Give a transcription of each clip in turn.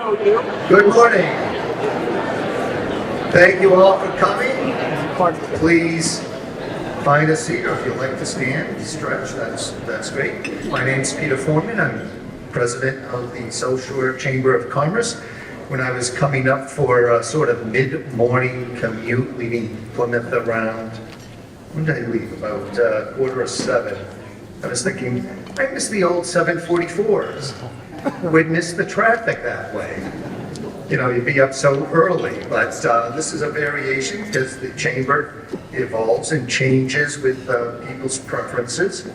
Good morning. Thank you all for coming. Please find a seat, or if you'd like to stand, stretch, that's great. My name's Peter Foreman. I'm president of the South Shore Chamber of Commerce. When I was coming up for a sort of mid-morning commute, leaving Plymouth around, when did I leave? About 7:15. I was thinking, I miss the old 744s. Would miss the traffic that way. You know, you'd be up so early, but this is a variation because the chamber evolves and changes with people's preferences.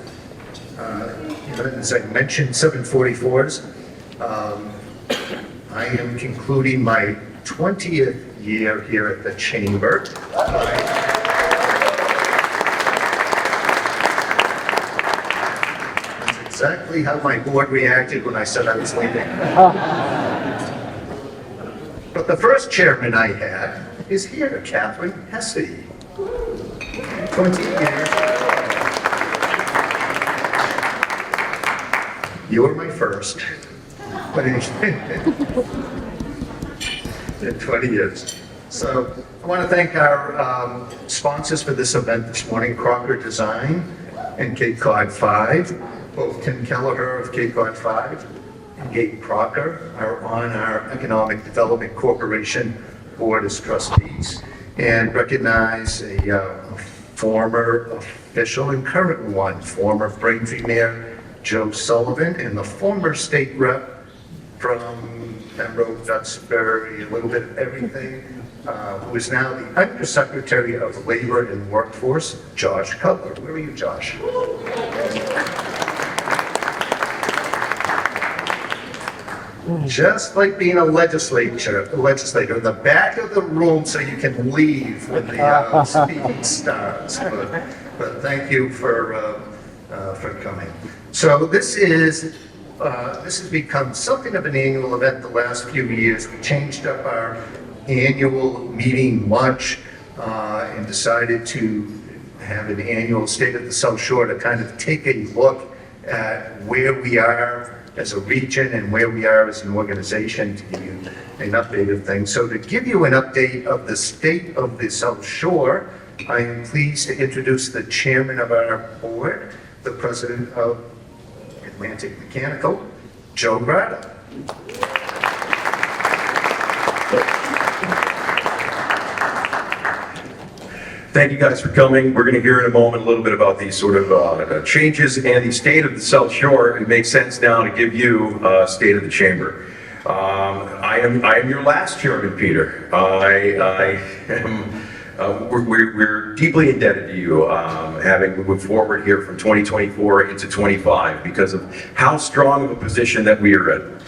You know, as I mentioned, 744s. I am concluding my 20th year here at the chamber. That's exactly how my board reacted when I said I was leaving. But the first chairman I had is here, Catherine Hesse. 20 years. You were my first. But in 20 years. So I want to thank our sponsors for this event this morning, Crocker Design and Cape Cod 5. Both Tim Kelleher of Cape Cod 5 and Gabe Crocker are on our Economic Development Corporation Board as trustees, and recognize a former official and current one, former Braintree Mayor Joe Sullivan, and the former state rep from Pembroke, Duxbury, a little bit of everything, who is now the Undersecretary of Labor and Workforce, Josh Cutler. Where are you, Josh? Just like being a legislator in the back of the room so you can leave when the speaking starts. But thank you for coming. So this has become something of an annual event the last few years. We changed up our annual meeting lunch and decided to have an annual State of the South Shore to kind of take a look at where we are as a region and where we are as an organization, to give you an update of things. So to give you an update of the State of the South Shore, I am pleased to introduce the chairman of our board, the president of Atlantic Mechanical, Joe Grada. Thank you guys for coming. We're going to hear in a moment a little bit about these sort of changes and the state of the South Shore. It makes sense now to give you a state of the chamber. I am your last chairman, Peter. We're deeply indebted to you, having moved forward here from 2024 into 25 because of how strong of a position that we are in.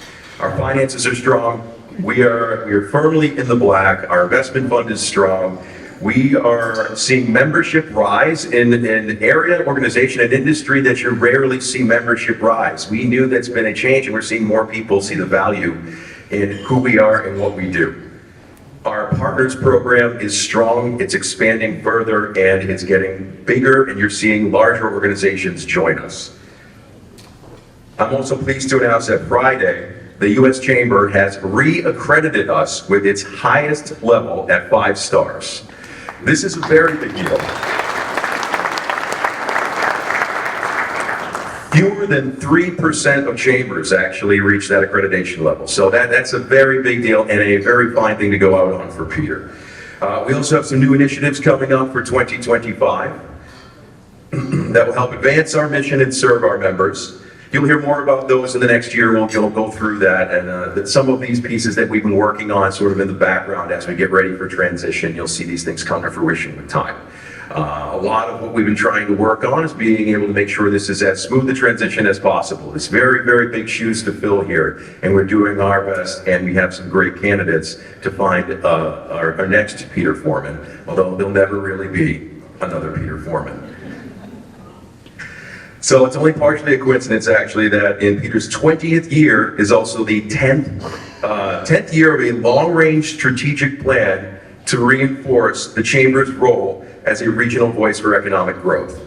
Our finances are strong. We are firmly in the black. Our investment fund is strong. We are seeing membership rise in an area, organization, and industry that you rarely see membership rise. We knew that's been a change, and we're seeing more people see the value in who we are and what we do. Our partners program is strong, it's expanding further, and it's getting bigger, and you're seeing larger organizations join us. I'm also pleased to announce that Friday, the U.S. Chamber has re-accredited us with its highest level at 5 stars. This is a very big deal. Fewer than 3% of chambers actually reach that accreditation level. So that's a very big deal and a very fine thing to go out on for Peter. We also have some new initiatives coming up for 2025 that will help advance our mission and serve our members. You'll hear more about those in the next year. We'll go through that, and some of these pieces that we've been working on sort of in the background as we get ready for transition, you'll see these things come to fruition with time. A lot of what we've been trying to work on is being able to make sure this is as smooth a transition as possible. It's very, very big shoes to fill here, and we're doing our best, and we have some great candidates to find our next Peter Foreman, although there'll never really be another Peter Foreman. So it's only partially a coincidence, actually, that in Peter's 20th year is also the 10th year of a long-range strategic plan to reinforce the Chamber's role as a regional voice for economic growth.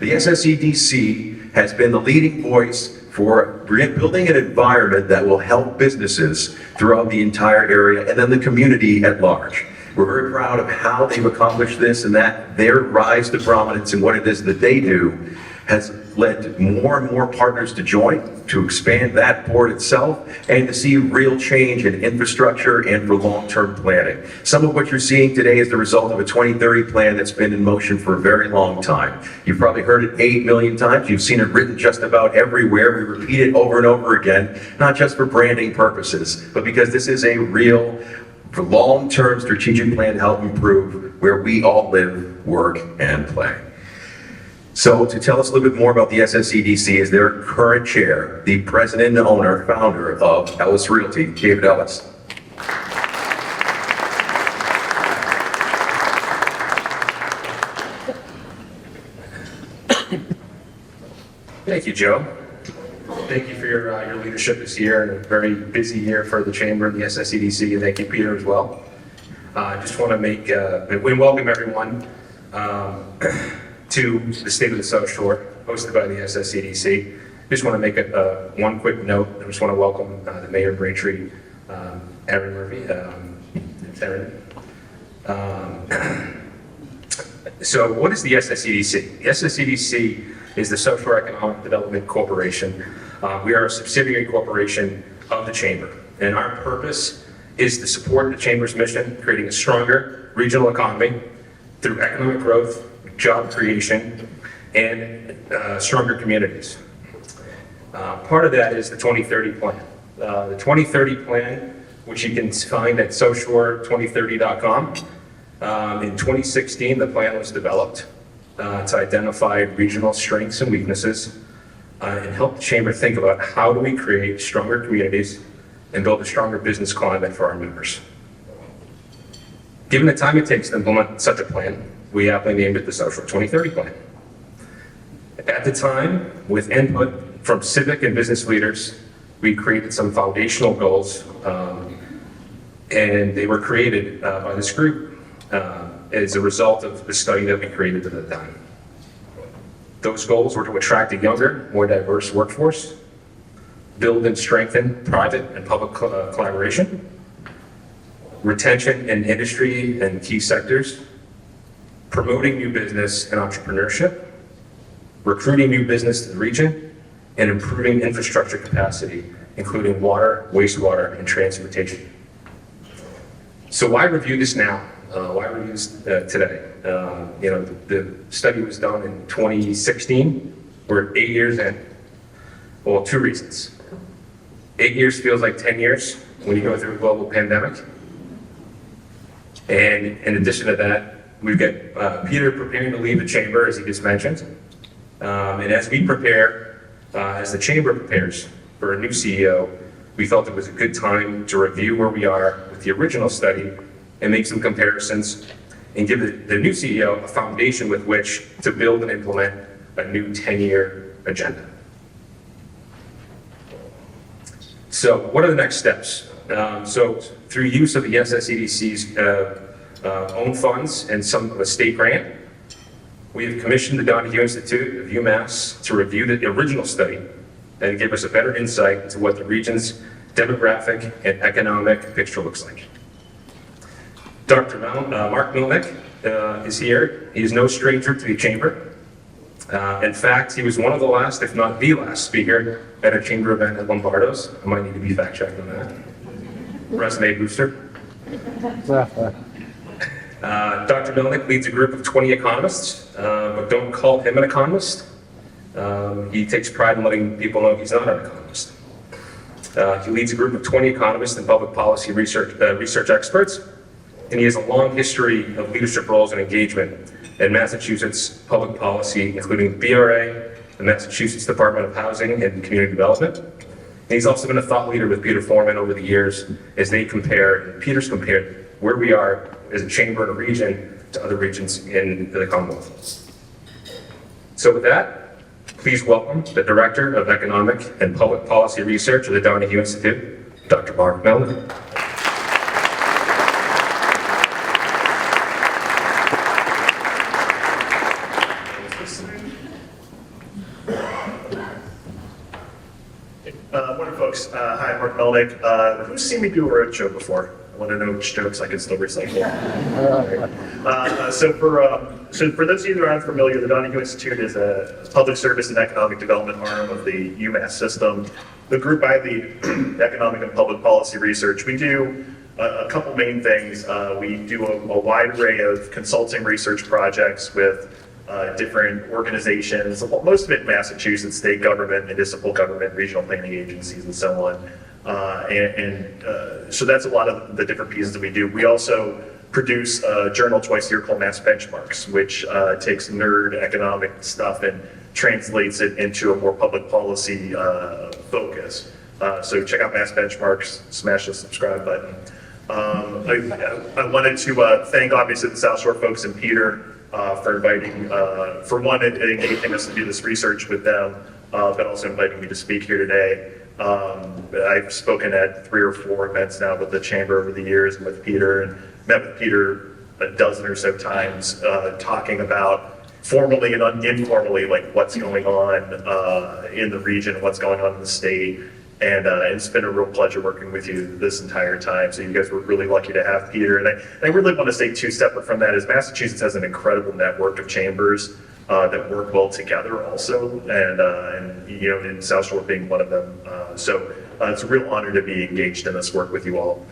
The SSEDC has been the leading voice for building an environment that will help businesses throughout the entire area and then the community at large. We're very proud of how they've accomplished this, and that their rise to prominence and what it is that they do has led more and more partners to join, to expand that board itself, and to see real change in infrastructure and for long-term planning. Some of what you're seeing today is the result of a 2030 plan that's been in motion for a very long time. You've probably heard it 8 million times. You've seen it written just about everywhere. We repeat it over and over again, not just for branding purposes, but because this is a real, for long-term strategic plan to help improve where we all live, work, and play. So to tell us a little bit more about the SSEDC is their current chair, the president and owner, founder of Ellis Realty, David Ellis. Thank you, Joe. Thank you for your leadership this year, and a very busy year for the Chamber and the SSEDC, and thank you, Peter, as well. I just want to welcome everyone to the State of the South Shore, hosted by the SSEDC. Just want to make one quick note. I just want to welcome the Mayor of Braintree, Erin Murphy. So what is the SSEDC? The SSEDC is the South Shore Economic Development Corporation. We are a subsidiary corporation of the Chamber, and our purpose is to support the Chamber's mission, creating a stronger regional economy through economic growth, job creation, and stronger communities. Part of that is the 2030 plan. The 2030 plan, which you can find at southshore2030.com. In 2016, the plan was developed to identify regional strengths and weaknesses and help the Chamber think about how do we create stronger communities and build a stronger business climate for our members. Given the time it takes to implement such a plan, we aptly named it the South Shore 2030 plan. At the time, with input from civic and business leaders, we created some foundational goals, and they were created by this group as a result of the study that we created at the time. Those goals were to attract a younger, more diverse workforce, build and strengthen private and public collaboration, retention in industry and key sectors, promoting new business and entrepreneurship, recruiting new business to the region, and improving infrastructure capacity, including water, wastewater, and transportation. So why review this now? Why review this today? The study was done in 2016. We're 8 years in. Well, 2 reasons. 8 years feels like 10 years when you go through a global pandemic. And in addition to that, we've got Peter preparing to leave the Chamber, as he just mentioned. And as we prepare, as the Chamber prepares for a new CEO, we felt it was a good time to review where we are with the original study and make some comparisons and give the new CEO a foundation with which to build and implement a new 10-year agenda. So what are the next steps? So through use of the SSEDC's own funds and some of a state grant, we have commissioned the Donahue Institute of UMass to review the original study and give us a better insight into what the region's demographic and economic picture looks like. Dr. Mark Melnik is here. He is no stranger to the Chamber. In fact, he was one of the last, if not the last, speaker at a Chamber event at Lombardo's. I might need to be fact-checked on that. Resume booster. Dr. Melnik leads a group of 20 economists, but don't call him an economist. He takes pride in letting people know he's not an economist. He leads a group of 20 economists and public policy research experts, and he has a long history of leadership roles and engagement in Massachusetts public policy, including the BRA, the Massachusetts Department of Housing and Community Development. And he's also been a thought leader with Peter Foreman over the years as Peter's compared where we are as a chamber and a region to other regions in the Commonwealth. So with that, please welcome the Director of Economic and Public Policy Research at the Donahue Institute, Dr. Mark Melnik. Melnik. Who's seen me do a roadshow before? I want to know which jokes I can still recycle. So for those of you who aren't familiar, the Donahue Institute is a public service and economic development arm of the UMass system. The group I lead, economic and public policy research, we do a couple main things. We do a wide array of consulting research projects with different organizations, most of it in Massachusetts, state government, municipal government, regional planning agencies, and so on. So that's a lot of the different pieces that we do. We also produce a journal twice a year called Mass Benchmarks, which takes nerd economic stuff and translates it into a more public policy focus. So check out Mass Benchmarks, smash the subscribe button. I wanted to thank obviously the South Shore folks and Peter for inviting, for one, inviting us to do this research with them, but also inviting me to speak here today. I've spoken at 3 or 4 events now with the Chamber over the years and with Peter, and met with Peter a dozen or so times, talking about formally and informally, like what's going on in the region, what's going on in the state. And it's been a real pleasure working with you this entire time. So you guys were really lucky to have Peter. And I really want to say too, separate from that, is Massachusetts has an incredible network of chambers that work well together also. And you know, in South Shore being one of them. So it's a real honor to be engaged in this work with you all.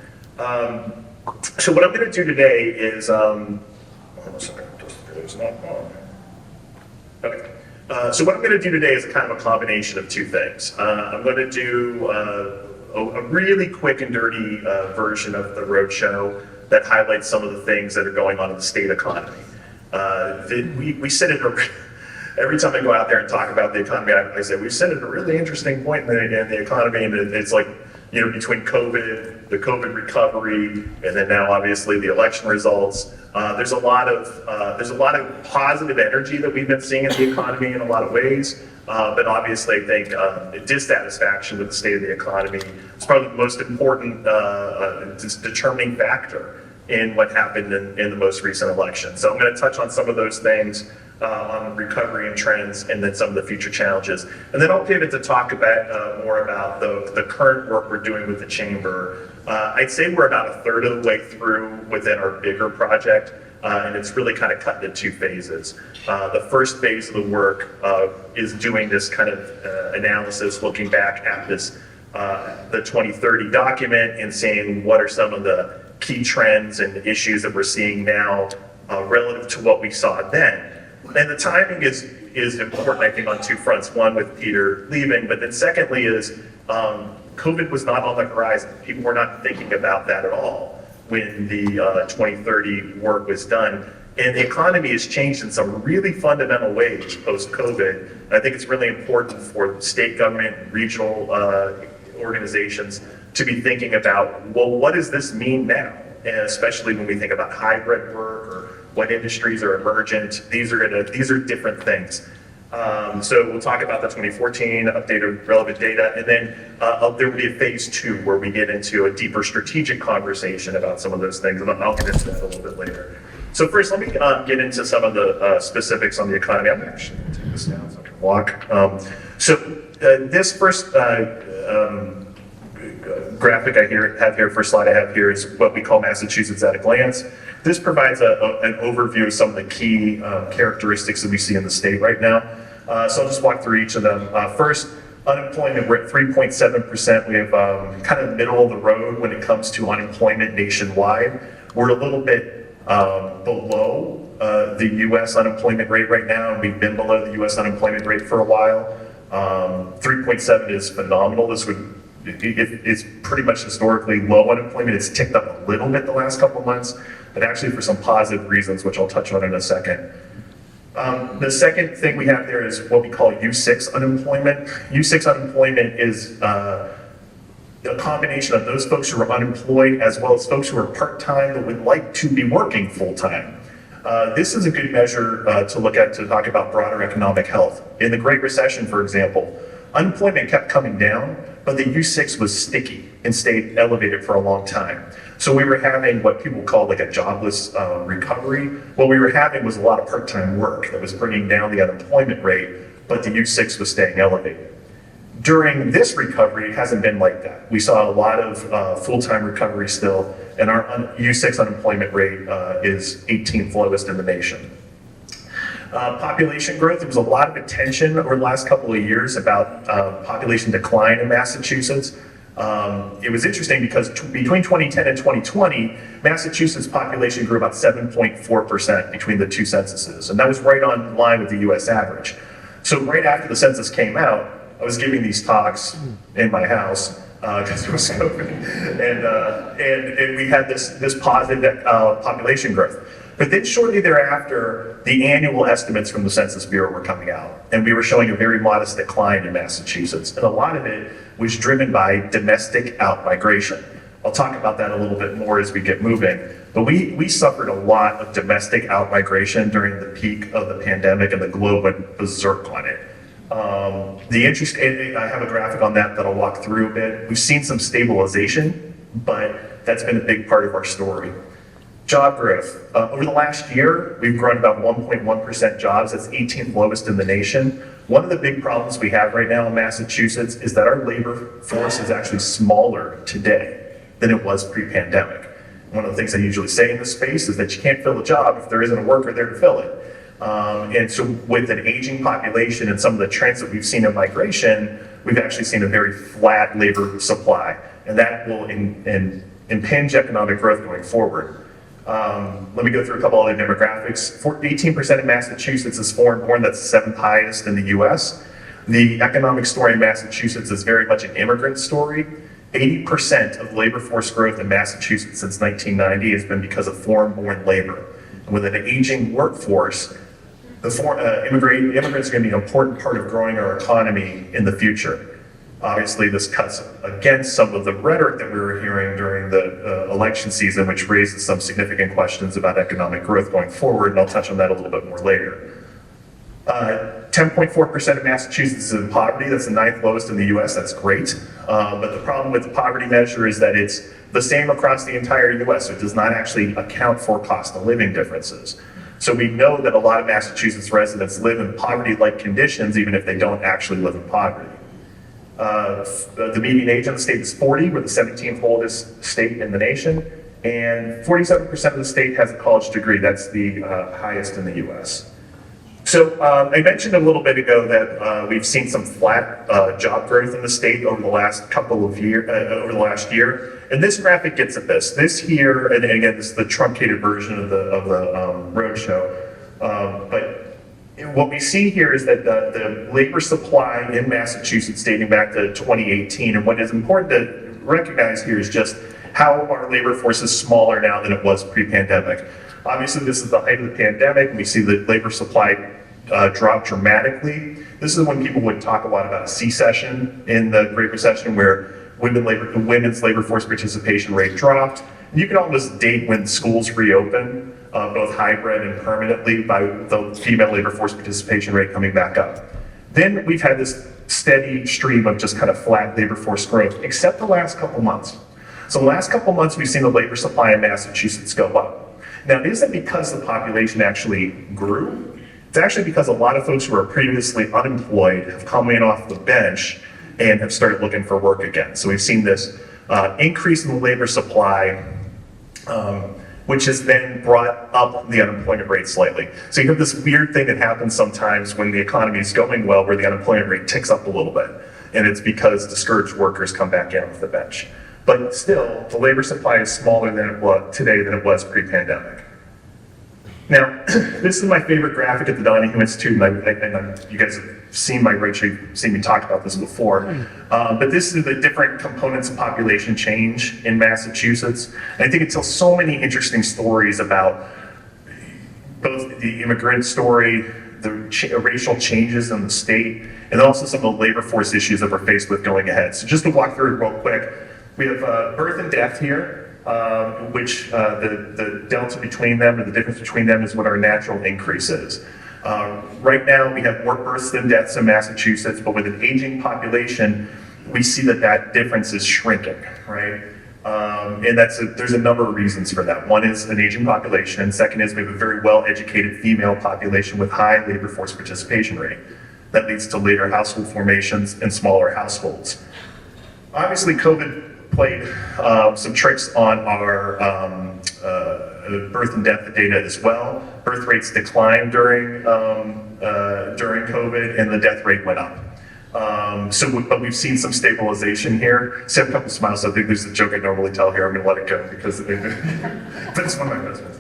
So what I'm going to do today is, hold on a second, it's not on. Okay. So what I'm going to do today is kind of a combination of 2 things. I'm going to do a really quick and dirty version of the roadshow that highlights some of the things that are going on in the state economy. We sit at every time I go out there and talk about the economy, I say we sit at a really interesting point in the economy, and it's like, you know, between COVID, the COVID recovery, and then now obviously the election results. There's a lot of positive energy that we've been seeing in the economy in a lot of ways, but obviously I think dissatisfaction with the state of the economy is probably the most important determining factor in what happened in the most recent election. So I'm going to touch on some of those things, on recovery and trends, and then some of the future challenges. And then I'll pivot to talk about more about the current work we're doing with the Chamber. I'd say we're about a third of the way through within our bigger project, and it's really kind of cut into 2 phases. The first phase of the work is doing this kind of analysis, looking back at this, the 2030 document, and seeing what are some of the key trends and issues that we're seeing now relative to what we saw then. And the timing is important, I think, on 2 fronts. One, with Peter leaving, but then secondly is COVID was not on the horizon. People were not thinking about that at all when the 2030 work was done. And the economy has changed in some really fundamental ways post-COVID. And I think it's really important for state government, regional organizations to be thinking about, well, what does this mean now? And especially when we think about hybrid work or what industries are emergent. These are different things. So we'll talk about the 2014 updated relevant data, and then there will be a phase 2 where we get into a deeper strategic conversation about some of those things, and I'll get into that a little bit later. So first, let me get into some of the specifics on the economy. I'm actually going to take this down so I can walk. This first graphic first slide I have here is what we call Massachusetts at a glance. This provides an overview of some of the key characteristics that we see in the state right now. So I'll just walk through each of them. First, unemployment, we're at 3.7%. We have kind of middle of the road when it comes to unemployment nationwide. We're a little bit below the U.S. unemployment rate right now, and we've been below the U.S. unemployment rate for a while. 3.7 is phenomenal. It's pretty much historically low unemployment. It's ticked up a little bit the last couple of months, but actually for some positive reasons, which I'll touch on in a second. The second thing we have there is what we call U6 unemployment. U6 unemployment is a combination of those folks who are unemployed as well as folks who are part-time but would like to be working full-time. This is a good measure to look at to talk about broader economic health. In the Great Recession, for example, unemployment kept coming down, but the U6 was sticky and stayed elevated for a long time. So we were having what people call like a jobless recovery. What we were having was a lot of part-time work that was bringing down the unemployment rate, but the U6 was staying elevated. During this recovery, it hasn't been like that. We saw a lot of full-time recovery still, and our U6 unemployment rate is 18th lowest in the nation. Population growth, there was a lot of attention over the last couple of years about population decline in Massachusetts. It was interesting because between 2010 and 2020, Massachusetts population grew about 7.4% between the two censuses, and that was right on line with the US average. So right after the census came out, I was giving these talks in my house because it was COVID, and we had this positive population growth. But then shortly thereafter, the annual estimates from the Census Bureau were coming out, and we were showing a very modest decline in Massachusetts, and a lot of it was driven by domestic outmigration. I'll talk about that a little bit more as we get moving, but we suffered a lot of domestic outmigration during the peak of the pandemic, and the globe went berserk on it. I have a graphic on that I'll walk through a bit. We've seen some stabilization, but that's been a big part of our story. Job growth. Over the last year, we've grown about 1.1% jobs. That's 18th lowest in the nation. One of the big problems we have right now in Massachusetts is that our labor force is actually smaller today than it was pre-pandemic. One of the things I usually say in this space is that you can't fill a job if there isn't a worker there to fill it. And so with an aging population and some of the trends that we've seen in migration, we've actually seen a very flat labor supply, and that will impinge economic growth going forward. Let me go through a couple other demographics. 18% of Massachusetts is foreign-born. That's the 7th highest in the US. The economic story in Massachusetts is very much an immigrant story. 80% of labor force growth in Massachusetts since 1990 has been because of foreign-born labor. And with an aging workforce, immigrants are going to be an important part of growing our economy in the future. Obviously, this cuts against some of the rhetoric that we were hearing during the election season, which raises some significant questions about economic growth going forward, and I'll touch on that a little bit more later. 10.4% of Massachusetts is in poverty. That's the 9th lowest in the US. That's great. But the problem with the poverty measure is that it's the same across the entire US. So it does not actually account for cost of living differences. So we know that a lot of Massachusetts residents live in poverty-like conditions, even if they don't actually live in poverty. The median age in the state is 40. We're the 17th oldest state in the nation, and 47% of the state has a college degree. That's the highest in the US. So I mentioned a little bit ago that we've seen some flat job growth in the state over the last over the last year. And this graphic gets at this. This here, and again, this is the truncated version of the roadshow. But what we see here is that the labor supply in Massachusetts dating back to 2018, and what is important to recognize here is just how our labor force is smaller now than it was pre-pandemic. Obviously, this is the height of the pandemic, and we see the labor supply drop dramatically. This is when people would talk a lot about a C-session in the Great Recession, where women's labor force participation rate dropped. And you can almost date when schools reopen, both hybrid and permanently, by the female labor force participation rate coming back up. Then we've had this steady stream of just kind of flat labor force growth, except the last couple months. So the last couple months, we've seen the labor supply in Massachusetts go up. Now, it isn't because the population actually grew. It's actually because a lot of folks who are previously unemployed have come in off the bench and have started looking for work again. So we've seen this increase in the labor supply, which has then brought up the unemployment rate slightly. So you have this weird thing that happens sometimes when the economy is going well, where the unemployment rate ticks up a little bit. And it's because discouraged workers come back in off the bench. But still, the labor supply is smaller than it was today than it was pre-pandemic. Now, this is my favorite graphic at the Donahue Institute, and you guys have seen my roadshow, you've seen me talk about this before. But this is the different components of population change in Massachusetts. And I think it tells so many interesting stories about both the immigrant story, the racial changes in the state, and also some of the labor force issues that we're faced with going ahead. So just to walk through it real quick, we have birth and death here. Which the delta between them, or the difference between them, is what our natural increase is. Right now, we have more births than deaths in Massachusetts, but with an aging population, we see that difference is shrinking, right? And there's a number of reasons for that. One is an aging population, and second is we have a very well-educated female population with high labor force participation rate. that leads to later household formations and smaller households. Obviously, COVID played some tricks on our birth and death data as well. Birth rates declined during COVID, and the death rate went up. But we've seen some stabilization here. So I have a couple smiles. So I think there's a joke I normally tell here. I'm going to let it go because but it's one of my best friends.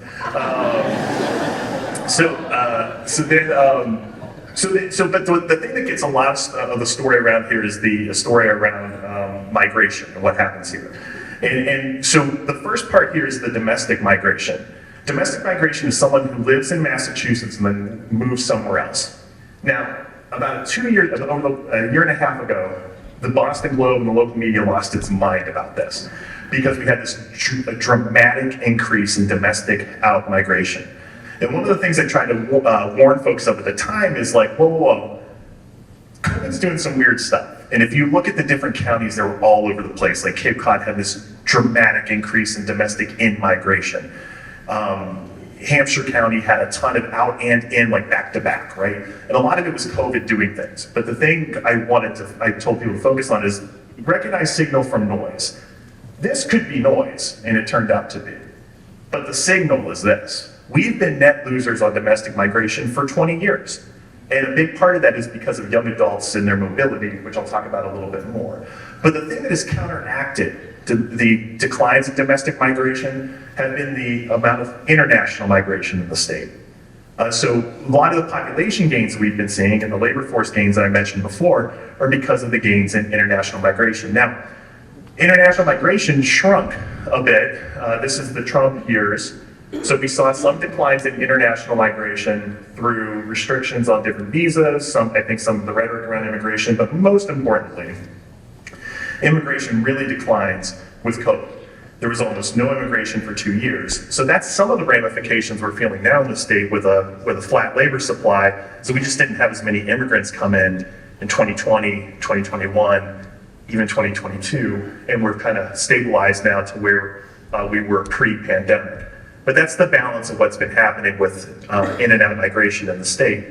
But the thing that gets a lot of the story around here is the story around migration and what happens here. And so the first part here is the domestic migration. Domestic migration is someone who lives in Massachusetts and then moves somewhere else. Now, about a year and a half ago, the Boston Globe and the local media lost its mind about this because we had this dramatic increase in domestic out migration. And one of the things I tried to warn folks of at the time is like, whoa, COVID's doing some weird stuff. And if you look at the different counties, they were all over the place. Like Cape Cod had this dramatic increase in domestic in-migration. Hampshire County had a ton of out and in, like back to back, right? And a lot of it was COVID doing things. But the thing I told people to focus on is recognize signal from noise. This could be noise, and it turned out to be. But the signal is this. We've been net losers on domestic migration for 20 years. And a big part of that is because of young adults and their mobility, which I'll talk about a little bit more. But the thing that has counteracted the declines in domestic migration have been the amount of international migration in the state. So a lot of the population gains we've been seeing and the labor force gains that I mentioned before are because of the gains in international migration. Now, international migration shrunk a bit. This is the Trump years. So we saw some declines in international migration through restrictions on different visas, I think some of the rhetoric around immigration, but most importantly, immigration really declines with COVID. There was almost no immigration for 2 years. So that's some of the ramifications we're feeling now in the state with a flat labor supply. So we just didn't have as many immigrants come in 2020, 2021, even 2022, and we're kind of stabilized now to where we were pre-pandemic. But that's the balance of what's been happening with in and out migration in the state.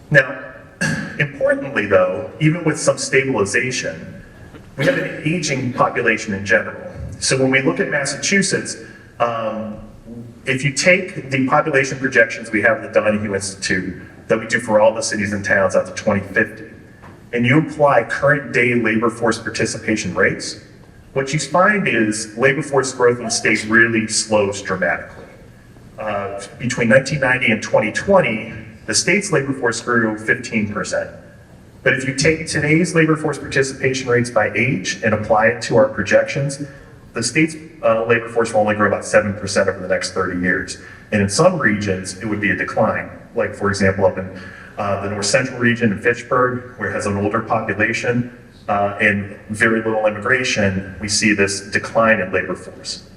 Now, importantly though, even with some stabilization, we have an aging population in general. So when we look at Massachusetts, if you take the population projections we have at the Donahue Institute that we do for all the cities and towns out to 2050, and you apply current day labor force participation rates, what you find is labor force growth in the state really slows dramatically. Between 1990 and 2020, the state's labor force grew 15%. But if you take today's labor force participation rates by age and apply it to our projections, the state's labor force will only grow about 7% over the next 30 years. And in some regions, it would be a decline. Like, for example, up in the north central region in Fitchburg, where it has an older population and very little immigration, we see this decline in labor force.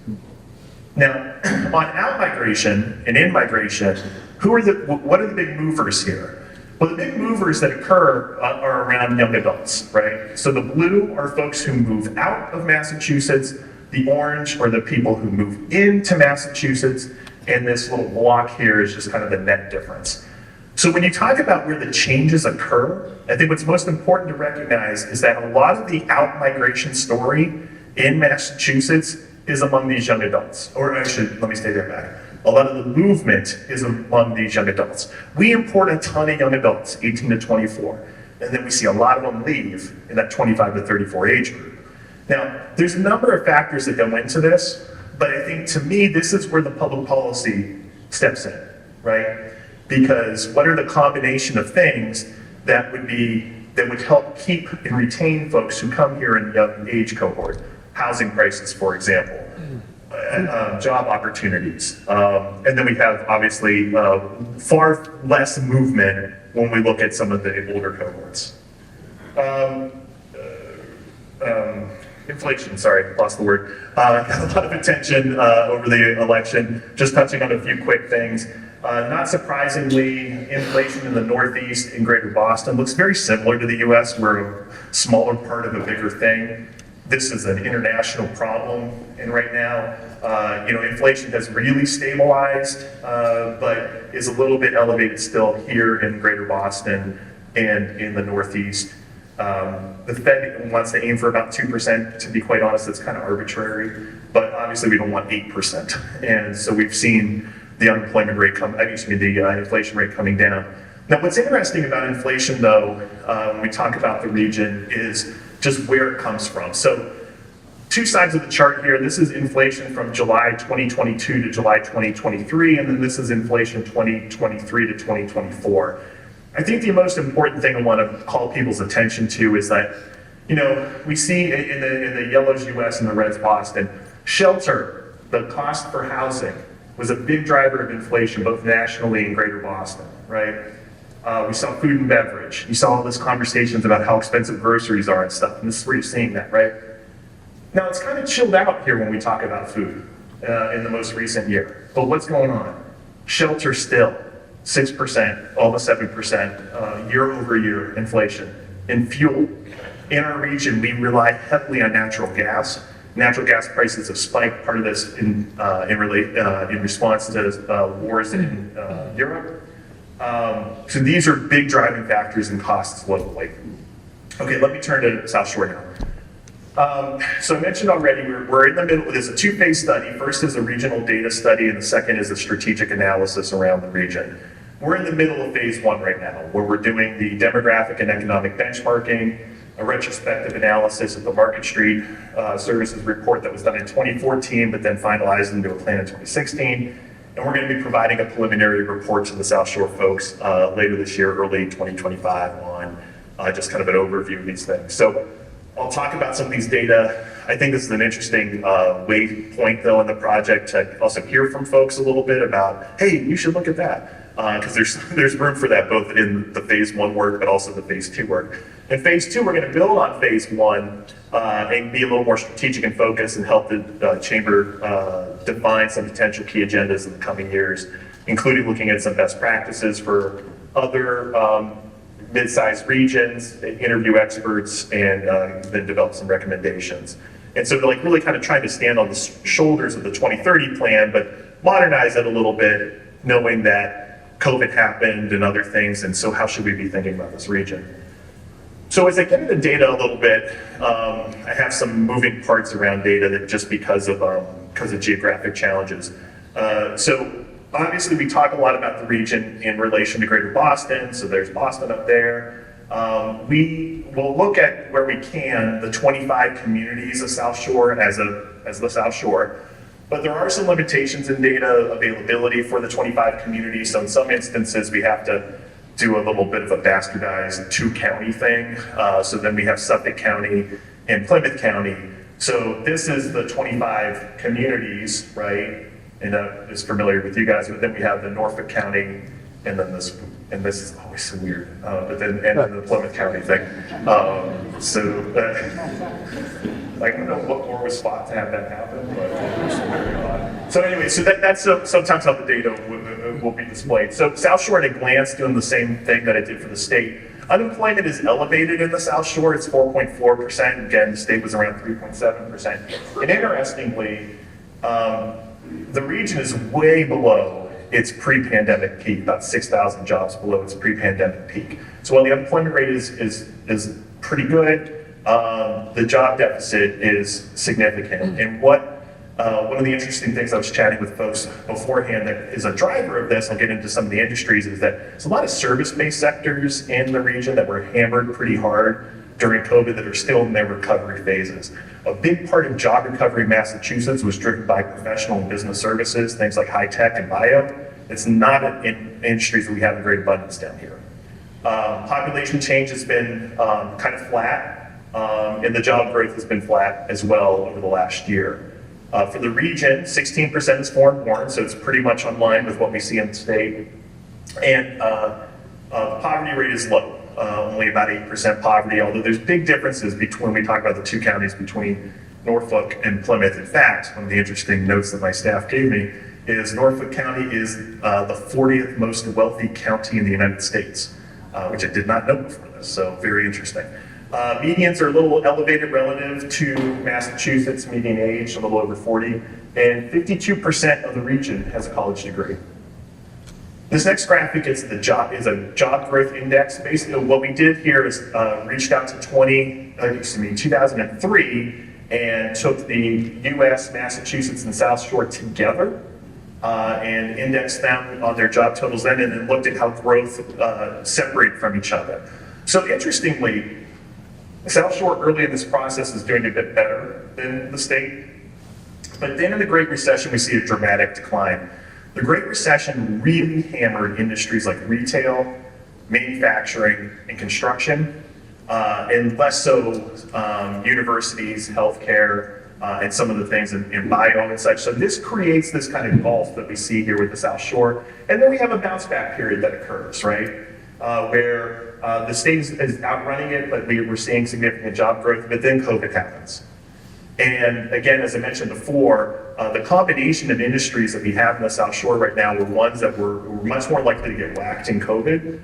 Now, on out-migration and in-migration, what are the big movers here? Well, the big movers that occur are around young adults, right? So the blue are folks who move out of Massachusetts, the orange are the people who move into Massachusetts, and this little block here is just kind of the net difference. So when you talk about where the changes occur, I think what's most important to recognize is that a lot of the out-migration story in Massachusetts is among these young adults. Or actually, let me stay there back. A lot of the movement is among these young adults. We import a ton of young adults, 18 to 24, and then we see a lot of them leave in that 25 to 34 age group. Now, there's a number of factors that go into this, but I think to me, this is where the public policy steps in, right? Because what are the combination of things that would help keep and retain folks who come here in the young age cohort? Housing prices, for example, job opportunities. And then we have obviously far less movement when we look at some of the older cohorts. Inflation, sorry, lost the word. Got a lot of attention over the election. Just touching on a few quick things. Not surprisingly, inflation in the Northeast in Greater Boston looks very similar to the US. We're a smaller part of a bigger thing. This is an international problem, and right now, inflation has really stabilized, but is a little bit elevated still here in Greater Boston. and in the Northeast. The Fed wants to aim for about 2%. To be quite honest, that's kind of arbitrary, but obviously we don't want 8%. And so we've seen the unemployment rate the inflation rate coming down. Now, what's interesting about inflation, though, when we talk about the region, is just where it comes from. So, two sides of the chart here. This is inflation from July 2022 to July 2023, and then this is inflation 2023 to 2024. I think the most important thing I want to call people's attention to is that, we see in the yellows US and the reds Boston, shelter, the cost for housing, was a big driver of inflation, both nationally and greater Boston, right? We saw food and beverage. You saw all these conversations about how expensive groceries are and stuff, and this is where you're seeing that, right? Now, it's kind of chilled out here when we talk about food in the most recent year. But what's going on? Shelter still, 6%, almost 7% year over year inflation. In fuel, in our region, we rely heavily on natural gas. Natural gas prices have spiked, part of this in response to wars in Europe. So these are big driving factors in costs locally. Okay, let me turn to South Shore now. So I mentioned already, we're in the middle. There's a two-phase study. First is a regional data study, and the second is a strategic analysis around the region. We're in the middle of phase one right now, where we're doing the demographic and economic benchmarking, a retrospective analysis of the Market Street Services report that was done in 2014, but then finalized into a plan in 2016. And we're going to be providing a preliminary report to the South Shore folks later this year, early 2025, on just kind of an overview of these things. So I'll talk about some of these data. I think this is an interesting waypoint, though, in the project to also hear from folks a little bit about, hey, you should look at that. Because there's room for that both in the phase one work, but also the phase two work. In phase two, we're going to build on phase one and be a little more strategic and focused and help the chamber define some potential key agendas in the coming years, including looking at some best practices for other mid-sized regions, interview experts, and then develop some recommendations. And so like really kind of trying to stand on the shoulders of the 2030 plan, but modernize it a little bit, knowing that COVID happened and other things, and so how should we be thinking about this region? So as I get into data a little bit, I have some moving parts around data that just because of geographic challenges. So obviously we talk a lot about the region in relation to greater Boston, so there's Boston up there. We will look at where we can the 25 communities of South Shore as the South Shore. But there are some limitations in data availability for the 25 communities. So in some instances, we have to do a little bit of a bastardized two-county thing. So then we have Suffolk County and Plymouth County. So this is the 25 communities, right? And that is familiar with you guys. But then we have the Norfolk County, and then this is always so weird. But then the Plymouth County thing. I don't know what more was fought to have that happen, but it was very odd. So anyway, so that's sometimes how the data will be displayed. So South Shore at a glance, doing the same thing that I did for the state. Unemployment is elevated in the South Shore. It's 4.4%. Again, the state was around 3.7%. And interestingly, the region is way below its pre-pandemic peak, about 6,000 jobs below its pre-pandemic peak. So while the unemployment rate is pretty good, the job deficit is significant. And one of the interesting things I was chatting with folks beforehand that is a driver of this, I'll get into some of the industries, is that there's a lot of service-based sectors in the region that were hammered pretty hard during COVID that are still in their recovery phases. A big part of job recovery in Massachusetts was driven by professional and business services, things like high tech and bio. It's not in industries that we have in great abundance down here. Population change has been kind of flat. And the job growth has been flat as well over the last year. For the region, 16% is foreign born, so it's pretty much in line with what we see in the state. And the poverty rate is low, only about 8% poverty, although there's big differences when we talk about the two counties between Norfolk and Plymouth. In fact, one of the interesting notes that my staff gave me is Norfolk County is the 40th most wealthy county in the United States, which I did not know before this, so very interesting. Medians are a little elevated relative to Massachusetts median age, a little over 40, and 52% of the region has a college degree. This next graphic is a job growth index. Basically, what we did here is reached out to 2003 and took the U.S., Massachusetts, and South Shore together and indexed them on their job totals then, and then looked at how growth separated from each other. So interestingly, South Shore early in this process is doing a bit better than the state, but then in the Great Recession, we see a dramatic decline. The Great Recession really hammered industries like retail, manufacturing, and construction, and less so universities, healthcare, and some of the things in bio and such. So this creates this kind of gulf that we see here with the South Shore. And then we have a bounce back period that occurs, right? Where the state is outrunning it, but we're seeing significant job growth, but then COVID happens. And again, as I mentioned before, the combination of industries that we have in the South Shore right now were ones that were much more likely to get whacked in COVID,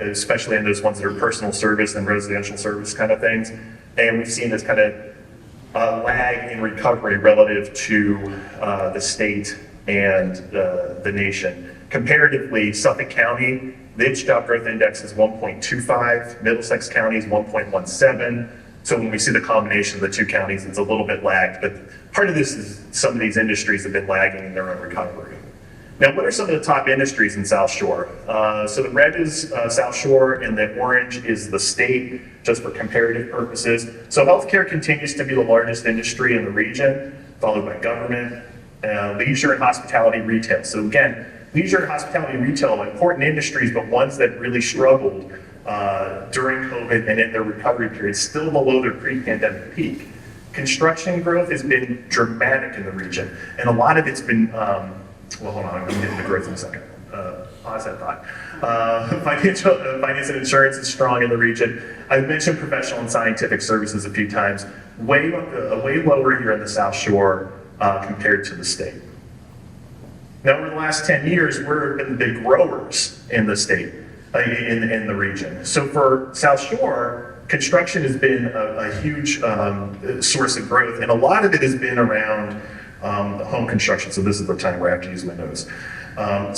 especially in those ones that are personal service and residential service kind of things. And we've seen this kind of lag in recovery relative to the state and the nation. Comparatively, Suffolk County, its job growth index is 1.25, Middlesex County is 1.17. So when we see the combination of the two counties, it's a little bit lagged, but part of this is some of these industries have been lagging in their own recovery. Now, what are some of the top industries in South Shore? So the red is South Shore and the orange is the state, just for comparative purposes. So healthcare continues to be the largest industry in the region, followed by government, leisure and hospitality retail. So again, leisure and hospitality retail are important industries, but ones that really struggled during COVID and in their recovery period, still below their pre-pandemic peak. Construction growth has been dramatic in the region, and a lot of it's been, well, hold on, I'm gonna get into growth in a second. Pause that thought. Finance and insurance is strong in the region. I've mentioned professional and scientific services a few times, way lower here in the South Shore compared to the state. Now, over the last 10 years, we've been the big growers in the state. In the region. So for South Shore, construction has been a huge source of growth, and a lot of it has been around home construction. So this is the time where I have to use my nose.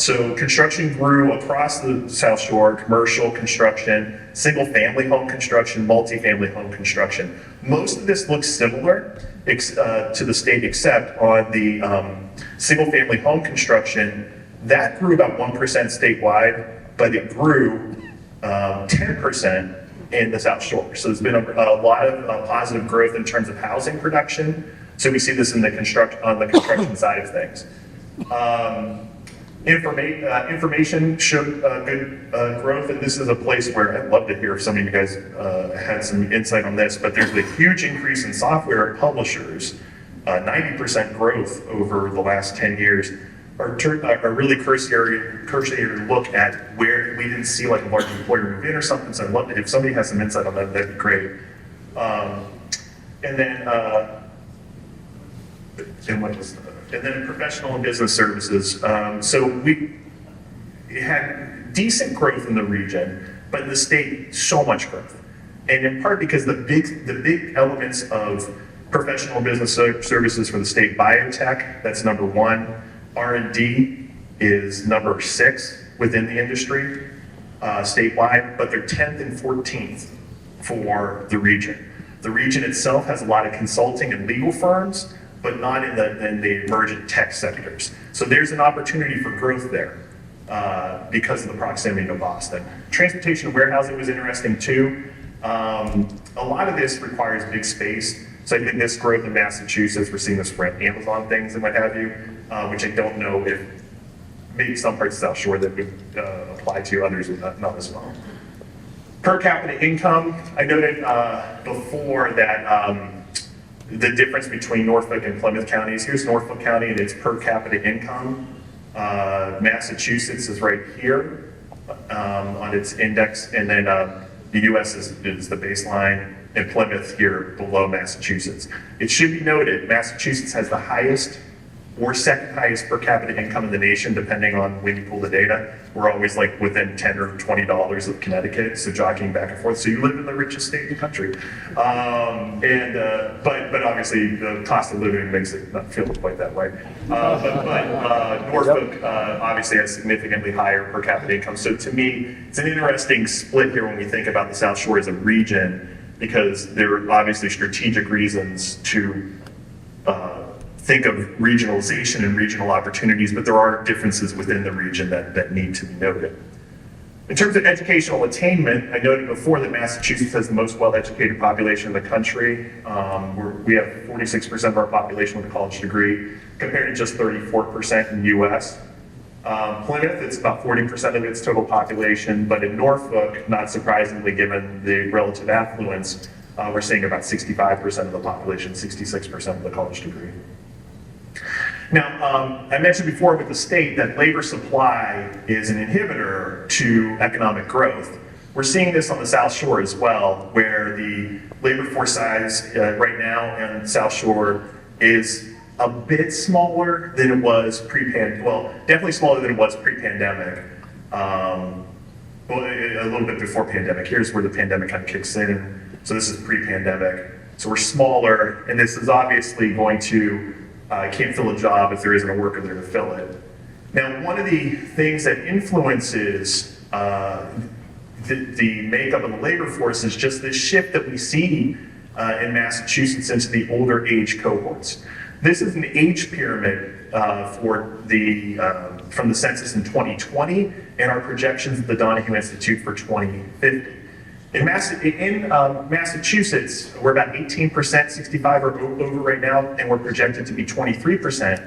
So construction grew across the South Shore, commercial construction, single-family home construction, multifamily home construction. Most of this looks similar to the state, except on the single-family home construction, that grew about 1% statewide, but it grew 10% in the South Shore. So there's been a lot of positive growth in terms of housing production. So we see this in the on the construction side of things. Information showed good growth, and this is a place where I'd love to hear if some of you guys had some insight on this, but there's a huge increase in software publishers, 90% growth over the last 10 years. Are really cursory look at where we didn't see like a large employer move in or something. So I'd love to, if somebody has some insight on that, that'd be great. And then professional and business services. So we had decent growth in the region, but in the state, so much growth. And in part because the big elements of professional business services for the state, biotech, that's number one. R&D is number 6 within the industry statewide, but they're 10th and 14th for the region. The region itself has a lot of consulting and legal firms, but not in the emergent tech sectors. So there's an opportunity for growth there because of the proximity to Boston. Transportation and warehousing was interesting too. A lot of this requires big space. So I think this growth in Massachusetts, we're seeing this for Amazon things and what have you, which I don't know if maybe some parts of South Shore that would apply to, others not as well. Per capita income, I noted before that the difference between Norfolk and Plymouth counties. Here's Norfolk County and its per capita income. Massachusetts is right here on its index, and then the US is the baseline, and Plymouth here below Massachusetts. It should be noted, Massachusetts has the highest We're second highest per capita income in the nation, depending on when you pull the data. We're always like within $10 or $20 of Connecticut, so jockeying back and forth. So you live in the richest state in the country. But obviously the cost of living makes it not feel quite that way. Norfolk obviously has significantly higher per capita income. So to me, it's an interesting split here when we think about the South Shore as a region, because there are obviously strategic reasons to think of regionalization and regional opportunities, but there are differences within the region that need to be noted. In terms of educational attainment, I noted before that Massachusetts has the most well-educated population in the country. We have 46% of our population with a college degree, compared to just 34% in the US. Plymouth, it's about 40% of its total population, but in Norfolk, not surprisingly, given the relative affluence, we're seeing about 65% of the population, 66% of the college degree. Now, I mentioned before with the state that labor supply is an inhibitor to economic growth. We're seeing this on the South Shore as well, where the labor force size right now in South Shore is a bit smaller than it was pre-pandemic. Well, definitely smaller than it was pre-pandemic. Well, a little bit before pandemic. Here's where the pandemic kind of kicks in. So this is pre-pandemic. So we're smaller, and this is obviously going to can't fill a job if there isn't a worker there to fill it. Now, one of the things that influences the makeup of the labor force is just this shift that we see in Massachusetts into the older age cohorts. This is an age pyramid from the census in 2020 and our projections at the Donahue Institute for 2050. In Massachusetts, we're about 18% 65 or over right now, and we're projected to be 23%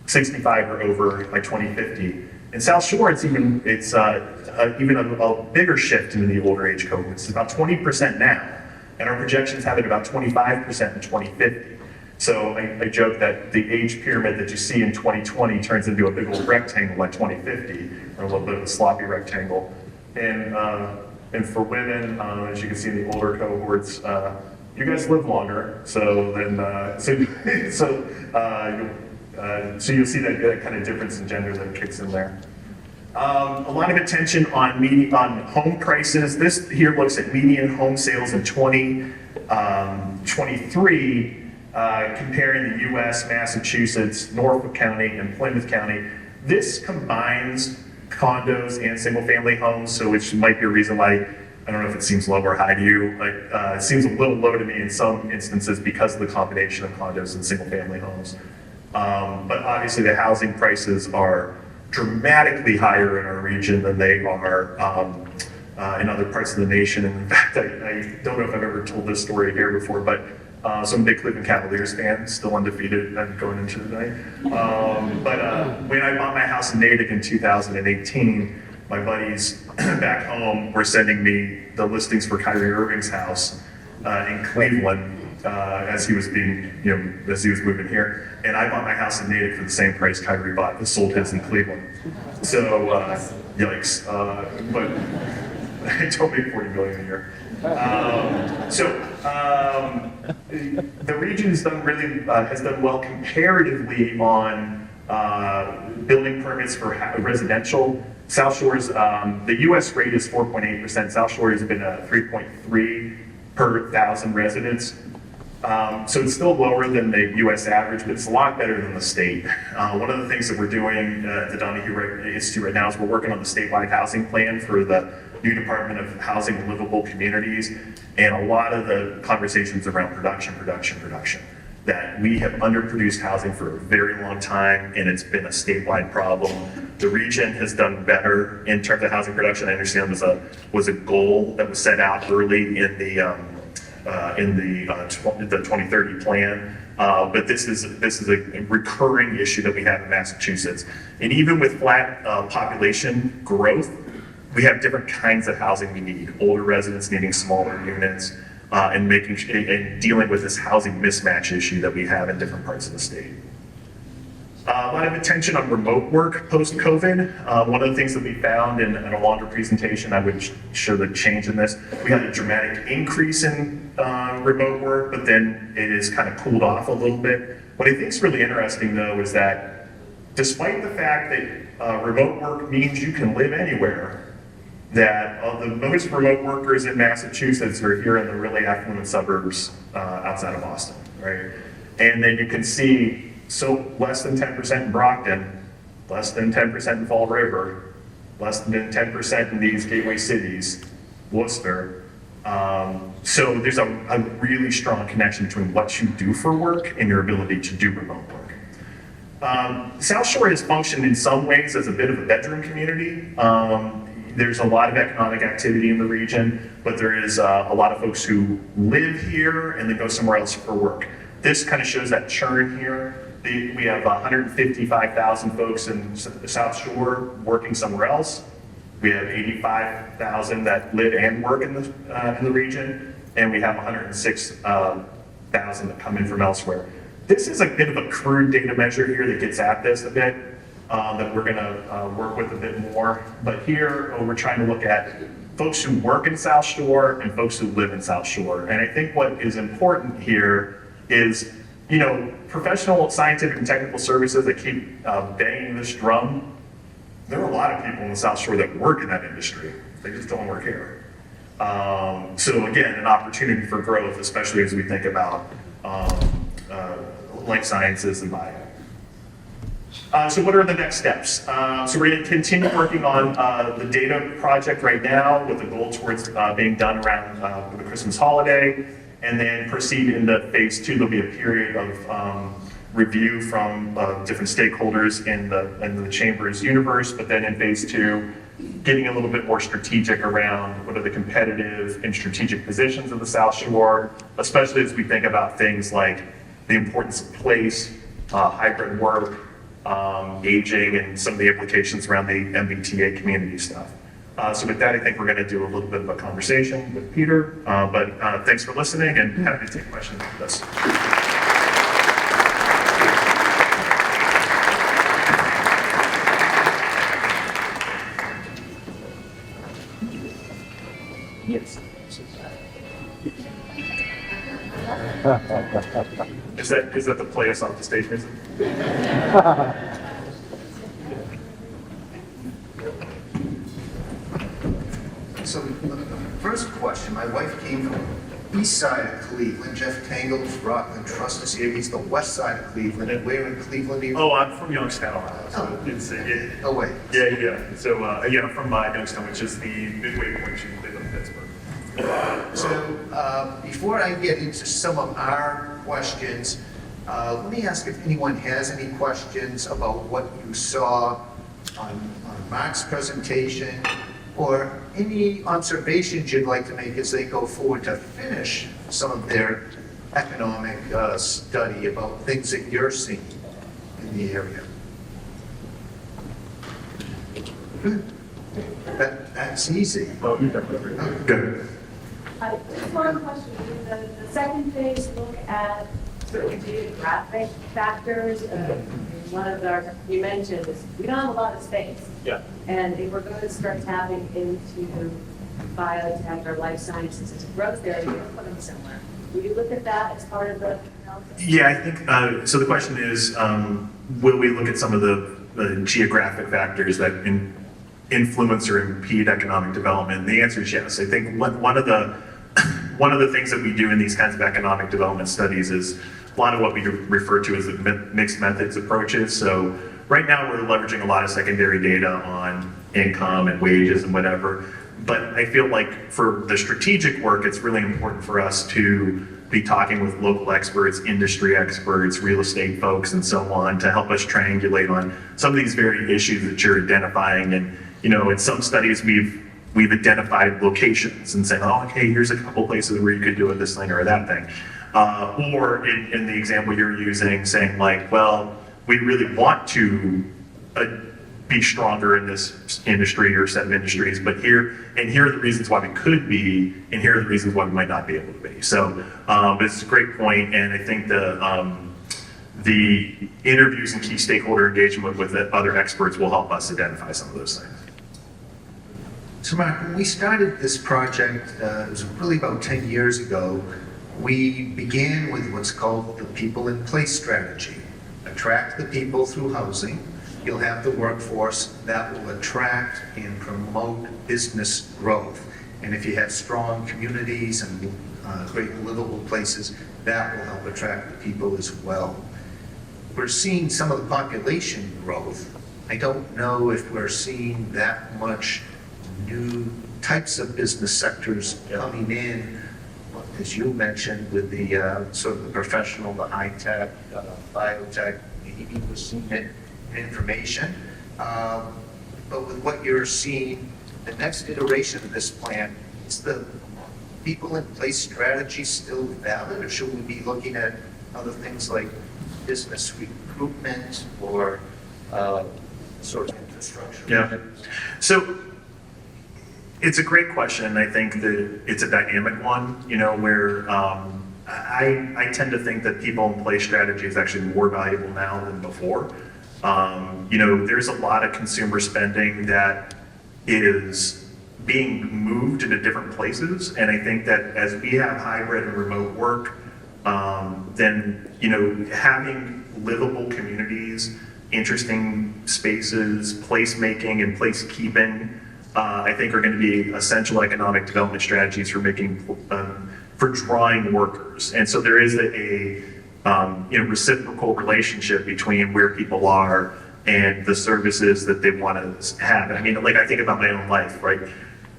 65 or over by 2050. In South Shore, it's even a bigger shift into the older age cohorts. It's about 20% now, and our projections have it about 25% in 2050. So I joke that the age pyramid that you see in 2020 turns into a big old rectangle by 2050, or a little bit of a sloppy rectangle. And for women, as you can see in the older cohorts, you guys live longer, so you'll see that kind of difference in gender that kicks in there. A lot of attention on home prices. This here looks at median home sales in 2023, comparing the U.S., Massachusetts, Norfolk County, and Plymouth County. This combines condos and single-family homes, so which might be a reason why, I don't know if it seems low or high to you, it seems a little low to me in some instances because of the combination of condos and single-family homes. But obviously the housing prices are dramatically higher in our region than they are in other parts of the nation. And in fact, I don't know if I've ever told this story here before, but so I'm a big Cleveland Cavaliers fan, still undefeated and going into the night. But when I bought my house in Natick in 2018, my buddies back home were sending me the listings for Kyrie Irving's house in Cleveland as he was moving here. And I bought my house in Natick for the same price Kyrie sold his in Cleveland. So yikes! But I don't make $40 million a year. The region has done well comparatively on building permits for residential. South Shore's, the US rate is 4.8%. South Shore has been 3.3 per 1,000 residents. So it's still lower than the US average, but it's a lot better than the state. One of the things that we're doing at the Donahue Institute right now is we're working on the statewide housing plan for the new Department of Housing and Livable Communities, and a lot of the conversations around production, that we have underproduced housing for a very long time, and it's been a statewide problem. The region has done better in terms of housing production. I understand was a goal that was set out early in the 2030 plan. But this is a recurring issue that we have in Massachusetts. And even with flat population growth, we have different kinds of housing we need. Older residents needing smaller units, and dealing with this housing mismatch issue that we have in different parts of the state. A lot of attention on remote work post-COVID. One of the things that we found in a longer presentation, I would show the change in this. We had a dramatic increase in remote work, but then it has kind of cooled off a little bit. What I think is really interesting, though, is that despite the fact that remote work means you can live anywhere, that the most remote workers in Massachusetts are here in the really affluent suburbs outside of Boston, right? And then you can see, so less than 10% in Brockton, less than 10% in Fall River, less than 10% in these gateway cities, Worcester. So there's a really strong connection between what you do for work and your ability to do remote work. South Shore has functioned in some ways as a bit of a bedroom community. There's a lot of economic activity in the region, but there is a lot of folks who live here and then go somewhere else for work. This kind of shows that churn here. We have 155,000 folks in the South Shore working somewhere else. We have 85,000 that live and work in the region, and we have 106,000 that come in from elsewhere. This is a bit of a crude data measure here that gets at this a bit, that we're gonna work with a bit more. But here, we're trying to look at folks who work in South Shore and folks who live in South Shore. And I think what is important here is, you know, professional, scientific, and technical services that keep banging this drum. There are a lot of people in the South Shore that work in that industry. They just don't work here. So again, an opportunity for growth, especially as we think about life sciences and bio. So what are the next steps? So we're going to continue working on the data project right now with the goal towards being done around the Christmas holiday, and then proceed into phase 2. There'll be a period of review from different stakeholders in the Chamber's universe, but then in phase 2, getting a little bit more strategic around what are the competitive and strategic positions of the South Shore, especially as we think about things like the importance of place, hybrid work, aging, and some of the implications around the MBTA community stuff. So with that, I think we're going to do a little bit of a conversation with Peter, but thanks for listening and happy to take questions with this. Yes. Is that the play us off the stage music? So the first question, my wife came from the east side of Cleveland. Jeff Tangle's Rockland Trust is here. He's the west side of Cleveland. And where in Cleveland are you? Oh, I'm from Youngstown, Ohio. So it's, Oh, wait. yeah. So yeah, I'm from Youngstown, which is the midway point between Cleveland and Pittsburgh. So before I get into some of our questions, let me ask if anyone has any questions about what you saw on Mark's presentation, or any observations you'd like to make as they go forward to finish some of their economic study about things that you're seeing in the area. That's easy. Oh, you definitely agree. Good. Just one question. The second phase look at sort of geographic factors. One of our, you mentioned is we don't have a lot of space. Yeah. And if we're going to start tapping into biotech or life sciences as a growth area, we're going to put them somewhere. Will you look at that as part of the analysis? Yeah, I think, so the question is, will we look at some of the geographic factors that influence or impede economic development? And the answer is yes. I think one of the things that we do in these kinds of economic development studies is a lot of what we refer to as the mixed methods approaches. So right now we're leveraging a lot of secondary data on income and wages and whatever. But I feel like for the strategic work, it's really important for us to be talking with local experts, industry experts, real estate folks, and so on, to help us triangulate on some of these very issues that you're identifying. And, you know, in some studies, we've identified locations and said, oh, okay, here's a couple places where you could do this thing or that thing. Or in the example you're using, saying like, well, we really want to be stronger in this industry or set of industries, but here are the reasons why we could be, and here are the reasons why we might not be able to be. So it's a great point, and I think the interviews and key stakeholder engagement with other experts will help us identify some of those things. So Mark, when we started this project, it was really about 10 years ago, we began with what's called the people in place strategy. attract the people through housing. You'll have the workforce that will attract and promote business growth. And if you have strong communities and great livable places, that will help attract the people as well. We're seeing some of the population growth. I don't know if we're seeing that much new types of business sectors coming in, as you mentioned, with the sort of the professional, the high-tech, biotech, maybe we're seeing it in information. But with what you're seeing, the next iteration of this plan, is the people in place strategy still valid, or should we be looking at other things like business recruitment or sort of infrastructure? Yeah. So it's a great question. I think that it's a dynamic one, you know, where I tend to think that people in place strategy is actually more valuable now than before. You know, there's a lot of consumer spending that is being moved into different places. And I think that as we have hybrid and remote work, then, you know, having livable communities, interesting spaces, placemaking and place keeping, I think are going to be essential economic development strategies for making, for drawing workers. And so there is a you know, reciprocal relationship between where people are and the services that they want to have. I mean, like I think about my own life, right?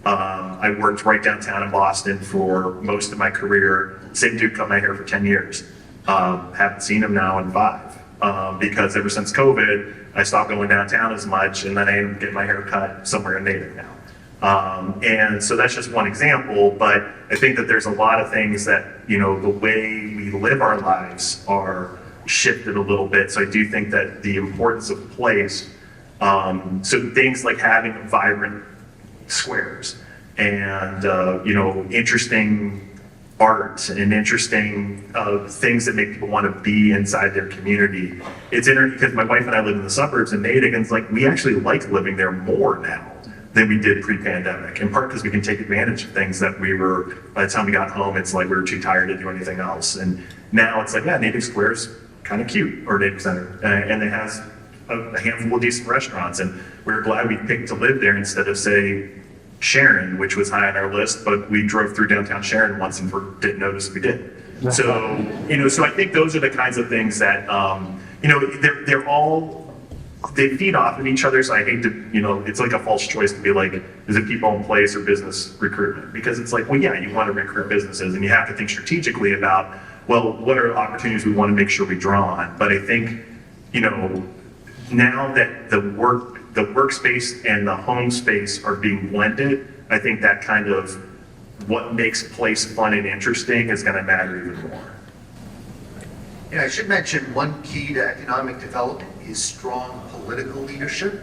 I worked right downtown in Boston for most of my career. Same dude cut my hair for 10 years. Haven't seen him now in 5 because ever since COVID, I stopped going downtown as much, and then I ended up getting my hair cut somewhere in Natick now. And so that's just one example, but I think that there's a lot of things that, you know, the way we live our lives are shifted a little bit. So I do think that the importance of place, so things like having vibrant squares and, you know, interesting art and interesting things that make people want to be inside their community. It's interesting because my wife and I live in the suburbs in Natick, and it's like we actually like living there more now than we did pre-pandemic, in part because we can take advantage of things that we were, by the time we got home, it's like we were too tired to do anything else. And now it's like, yeah, Natick Square's kind of cute, or Natick Center, and it has a handful of decent restaurants, and we're glad we picked to live there instead of, say, Sharon, which was high on our list, but we drove through downtown Sharon once and didn't notice we did. So, you know, so I think those are the kinds of things that, you know, they're all, they feed off of each other. So I hate to, you know, it's like a false choice to be like, is it people in place or business recruitment? Because it's like, well, yeah, you want to recruit businesses and you have to think strategically about, well, what are opportunities we want to make sure we draw on? But I think, you know, now that the workspace and the home space are being blended, I think that kind of what makes place fun and interesting is going to matter even more. Yeah, I should mention one key to economic development is strong political leadership.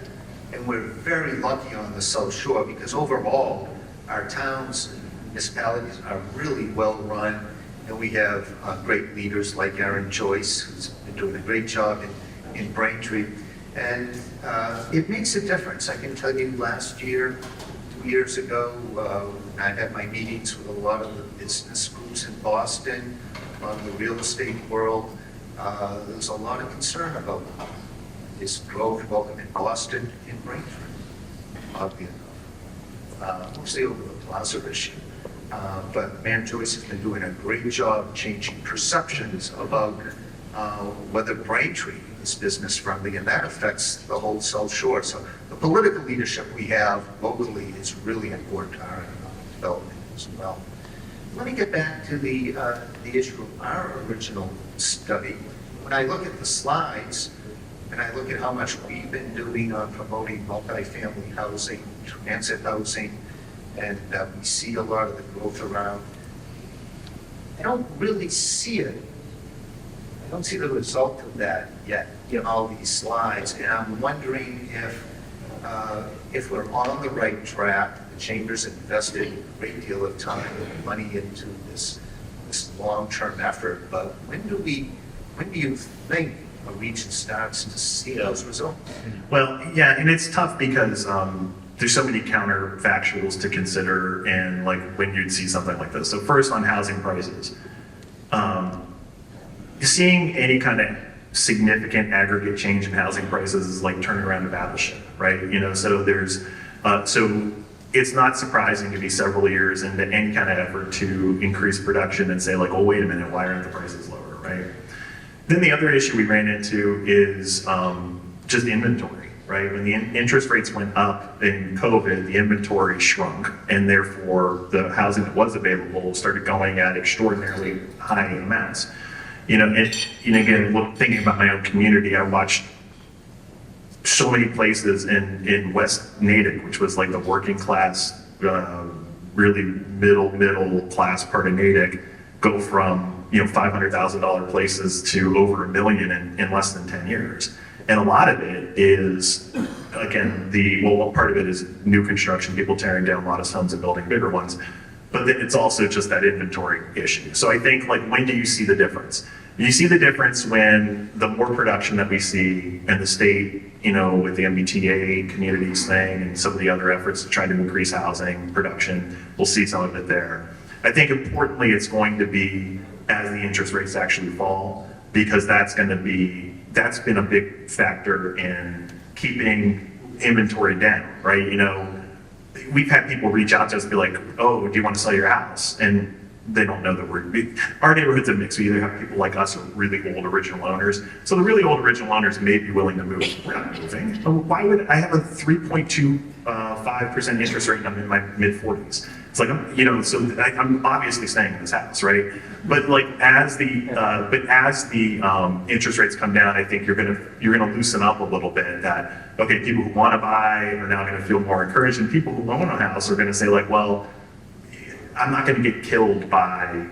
And we're very lucky on the South Shore because overall, our towns and municipalities are really well run. And we have great leaders like Aaron Joyce, who's been doing a great job in Braintree. And it makes a difference. I can tell you last year, 2 years ago, I had my meetings with a lot of the business groups in Boston, a lot of the real estate world. There's a lot of concern about this growth, both in Boston and Braintree, oddly enough, mostly over the plaza issue. But Mayor Joyce has been doing a great job changing perceptions about whether Braintree is business friendly, and that affects the whole South Shore. So the political leadership we have locally is really important to our economic development as well. Let me get back to the issue of our original study. When I look at the slides, and I look at how much we've been doing on promoting multifamily housing, transit housing, and we see a lot of the growth around, I don't really see it. I don't see the result of that yet in all these slides, and I'm wondering if we're on the right track. The Chamber's invested a great deal of time and money into this long-term effort, but when do you think a region starts to see those results? Well, yeah, and it's tough because there's so many counterfactuals to consider and like when you'd see something like this. So first on housing prices, seeing any kind of significant aggregate change in housing prices is like turning around a battleship, right? So so it's not surprising to be several years into any kind of effort to increase production and say like, oh, wait a minute, why aren't the prices lower, right? Then the other issue we ran into is just inventory, right? When the interest rates went up in COVID, the inventory shrunk, and therefore the housing that was available started going at extraordinarily high amounts. And again, thinking about my own community, I watched so many places in West Natick, which was like the working class, really middle class part of Natick, go from $500,000 places to over $1 million in less than 10 years. And a lot of it is, again, one part of it is new construction, people tearing down modest homes and building bigger ones. But then it's also just that inventory issue. So I think, like, when do you see the difference? You see the difference when the more production that we see and the state, with the MBTA communities thing and some of the other efforts to try to increase housing production, we'll see some of it there. I think importantly, it's going to be as the interest rates actually fall, because that's been a big factor in keeping inventory down, right? We've had people reach out to us and be like, oh, do you want to sell your house? And they don't know that our neighborhood's a mix. We either have people like us or really old original owners. So the really old original owners may be willing to move. We're not moving. Why would I have a 3.25% interest rate and I'm in my mid 40s? It's like, I'm obviously staying in this house, right? But like as the interest rates come down, I think you're gonna loosen up a little bit. That okay, people who want to buy are now going to feel more encouraged, and people who own a house are going to say like, well, I'm not going to get killed by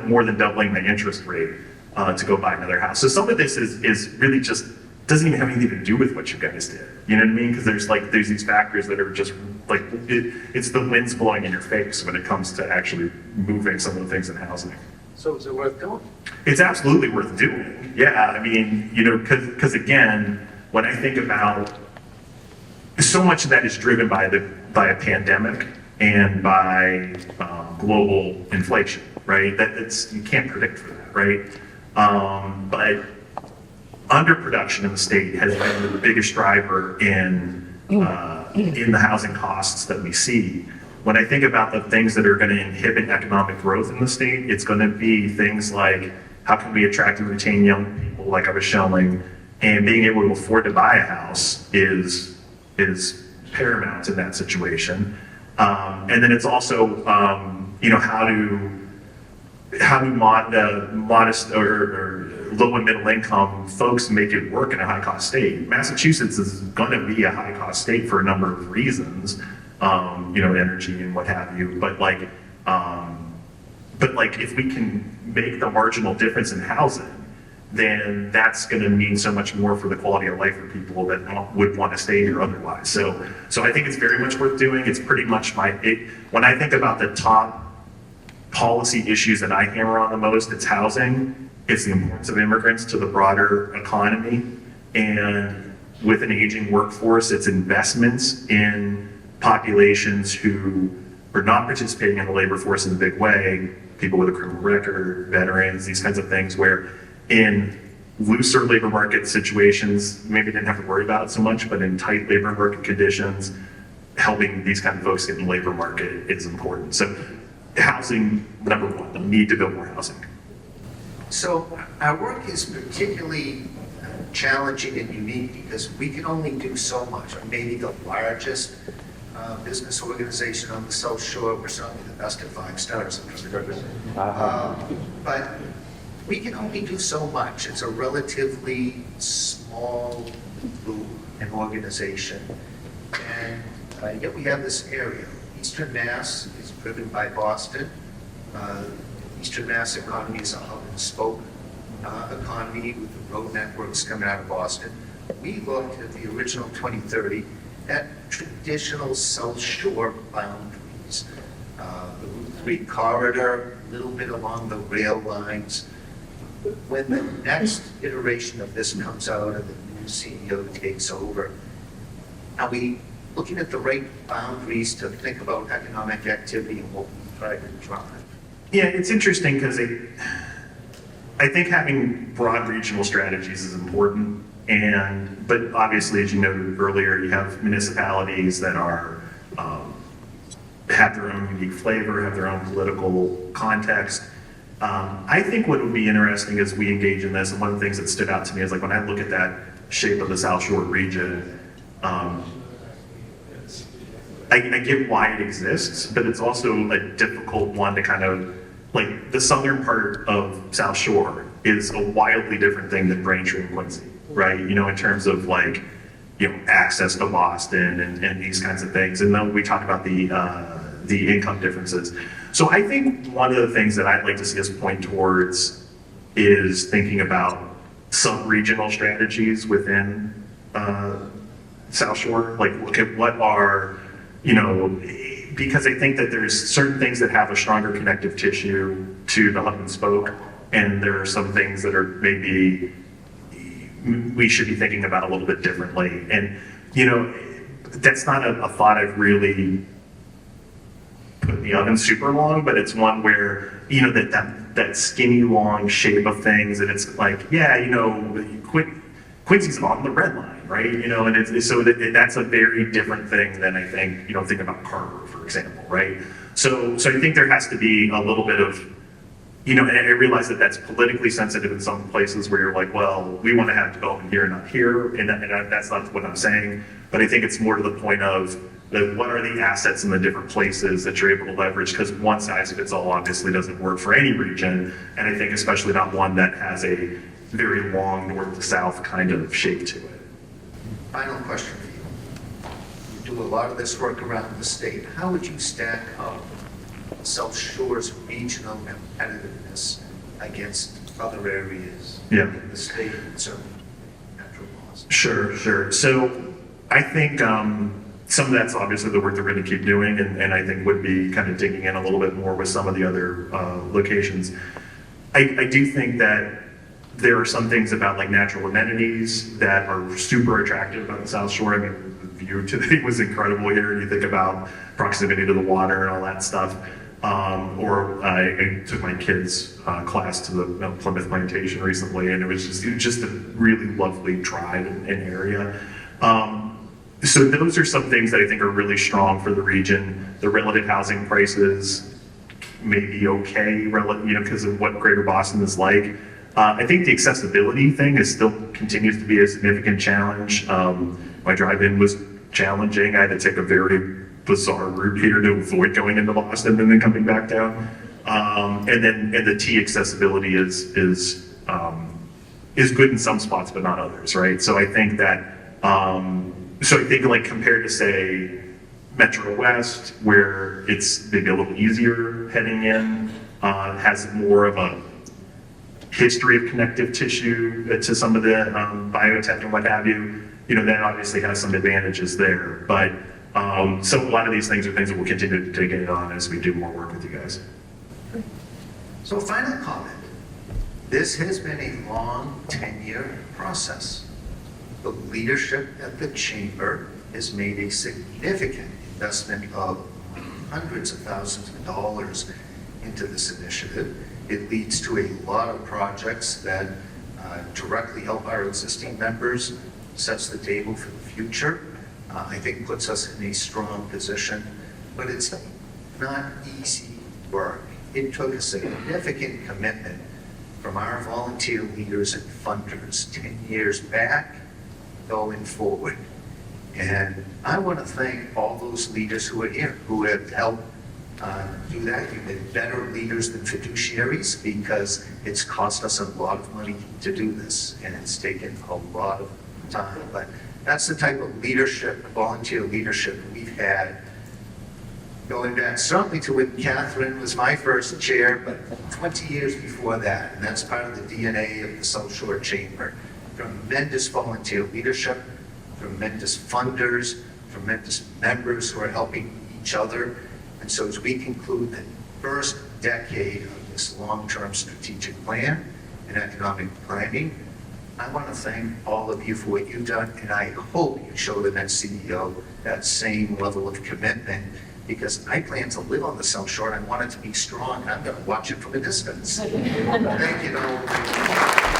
more than doubling my interest rate to go buy another house. So some of this is really just doesn't even have anything to do with what you guys did. You know what I mean? Because there's these factors that are just like it's the wind's blowing in your face when it comes to actually moving some of the things in housing. So is it worth doing? It's absolutely worth doing. Yeah, I mean, because again, when I think about so much of that is driven by a pandemic and by global inflation, right? You can't predict for that, right? But underproduction in the state has been the biggest driver in the housing costs that we see. When I think about the things that are going to inhibit economic growth in the state, it's going to be things like how can we attract and retain young people, like I was showing, and being able to afford to buy a house is paramount in that situation. And then it's also how do modest or low and middle income folks make it work in a high cost state. Massachusetts is going to be a high cost state for a number of reasons, energy and what have you. But if we can make the marginal difference in housing, then that's going to mean so much more for the quality of life for people that would want to stay here otherwise. So I think it's very much worth doing. It's pretty much when I think about the top policy issues that I hammer on the most, it's housing, it's the importance of immigrants to the broader economy, and with an aging workforce, it's investments in populations who are not participating in the labor force in a big way, people with a criminal record, veterans, these kinds of things, where in looser labor market situations, maybe didn't have to worry about it so much, but in tight labor market conditions, helping these kind of folks get in the labor market is important. So housing, number one, the need to build more housing. So our work is particularly challenging and unique because we can only do so much. We're maybe the largest business organization on the South Shore. We're certainly the best at 5 stars. But we can only do so much. It's a relatively small group and organization. And yet we have this area. Eastern Mass is driven by Boston. Eastern Mass economy is a hub and spoke economy with the road networks coming out of Boston. We looked at the original 2030 at traditional South Shore boundaries. The Route 3 corridor, a little bit along the rail lines. When the next iteration of this comes out and the new CEO takes over, are we looking at the right boundaries to think about economic activity and what we try to drive? Yeah, it's interesting because I think having broad regional strategies is important, but obviously, as you noted earlier, you have municipalities that are, have their own unique flavor, have their own political context. I think what would be interesting as we engage in this, and one of the things that stood out to me is like when I look at that shape of the South Shore region, I get why it exists, but it's also a difficult one to kind of, like the southern part of South Shore is a wildly different thing than Braintree and Quincy, right? You know, in terms of like, you know, access to Boston and these kinds of things. And then we talk about the income differences. So I think one of the things that I'd like to see us point towards is thinking about sub-regional strategies within South Shore. Like look at what are, you know, because I think that there's certain things that have a stronger connective tissue to the hub and spoke, and there are some things that are maybe we should be thinking about a little bit differently. And, you know, that's not a thought I've really put in the oven super long, but it's one where, you know, that skinny long shape of things, and it's like, yeah, you know, Quincy's on the red line, right? You know, and it's so that's a very different thing than I think, you know, think about Carver, for example, right? So I think there has to be a little bit of, you know, and I realize that that's politically sensitive in some places where you're like, well, we want to have development here, not here, and that's not what I'm saying. But I think it's more to the point of what are the assets in the different places that you're able to leverage? Because one size fits all obviously doesn't work for any region, and I think especially not one that has a very long north to south kind of shape to it. Final question for you. You do a lot of this work around the state. How would you stack up South Shore's regional competitiveness against other areas in the state and certainly metro Boston? Sure. So I think some of that's obviously the work that we're going to keep doing, and I think would be kind of digging in a little bit more with some of the other locations. I do think that there are some things about like natural amenities that are super attractive about the South Shore. I mean, the view today was incredible here, and you think about proximity to the water and all that stuff. Or I took my kids' class to the Plymouth Plantation recently, and it was just a really lovely drive and area. So those are some things that I think are really strong for the region. The relative housing prices may be okay, you know, because of what Greater Boston is like. I think the accessibility thing is still continues to be a significant challenge. My drive-in was challenging. I had to take a very bizarre route here to avoid going into Boston and then coming back down. And the T accessibility is good in some spots, but not others, right? So I think that, like compared to say Metro West, where it's maybe a little easier heading in, has more of a history of connective tissue to some of the biotech and what have you, you know, that obviously has some advantages there. But so a lot of these things are things that we'll continue to dig in on as we do more work with you guys. So a final comment. This has been a long 10-year process. The leadership at the chamber has made a significant investment of hundreds of thousands of dollars into this initiative. It leads to a lot of projects that directly help our existing members, sets the table for the future. I think puts us in a strong position, but it's not easy work. It took a significant commitment from our volunteer leaders and funders 10 years back, going forward. And I want to thank all those leaders who are here, who have helped do that. You've been better leaders than fiduciaries because it's cost us a lot of money to do this, and it's taken a lot of time. But that's the type of leadership, volunteer leadership we've had going back certainly to when Catherine was my first chair, but 20 years before that. And that's part of the DNA of the South Shore Chamber. Tremendous volunteer leadership, tremendous funders, tremendous members who are helping each other. And so as we conclude the first decade of this long-term strategic plan and economic planning, I want to thank all of you for what you've done, and I hope you show the next CEO that same level of commitment because I plan to live on the South Shore and I want it to be strong, and I'm gonna watch it from a distance. Thank you.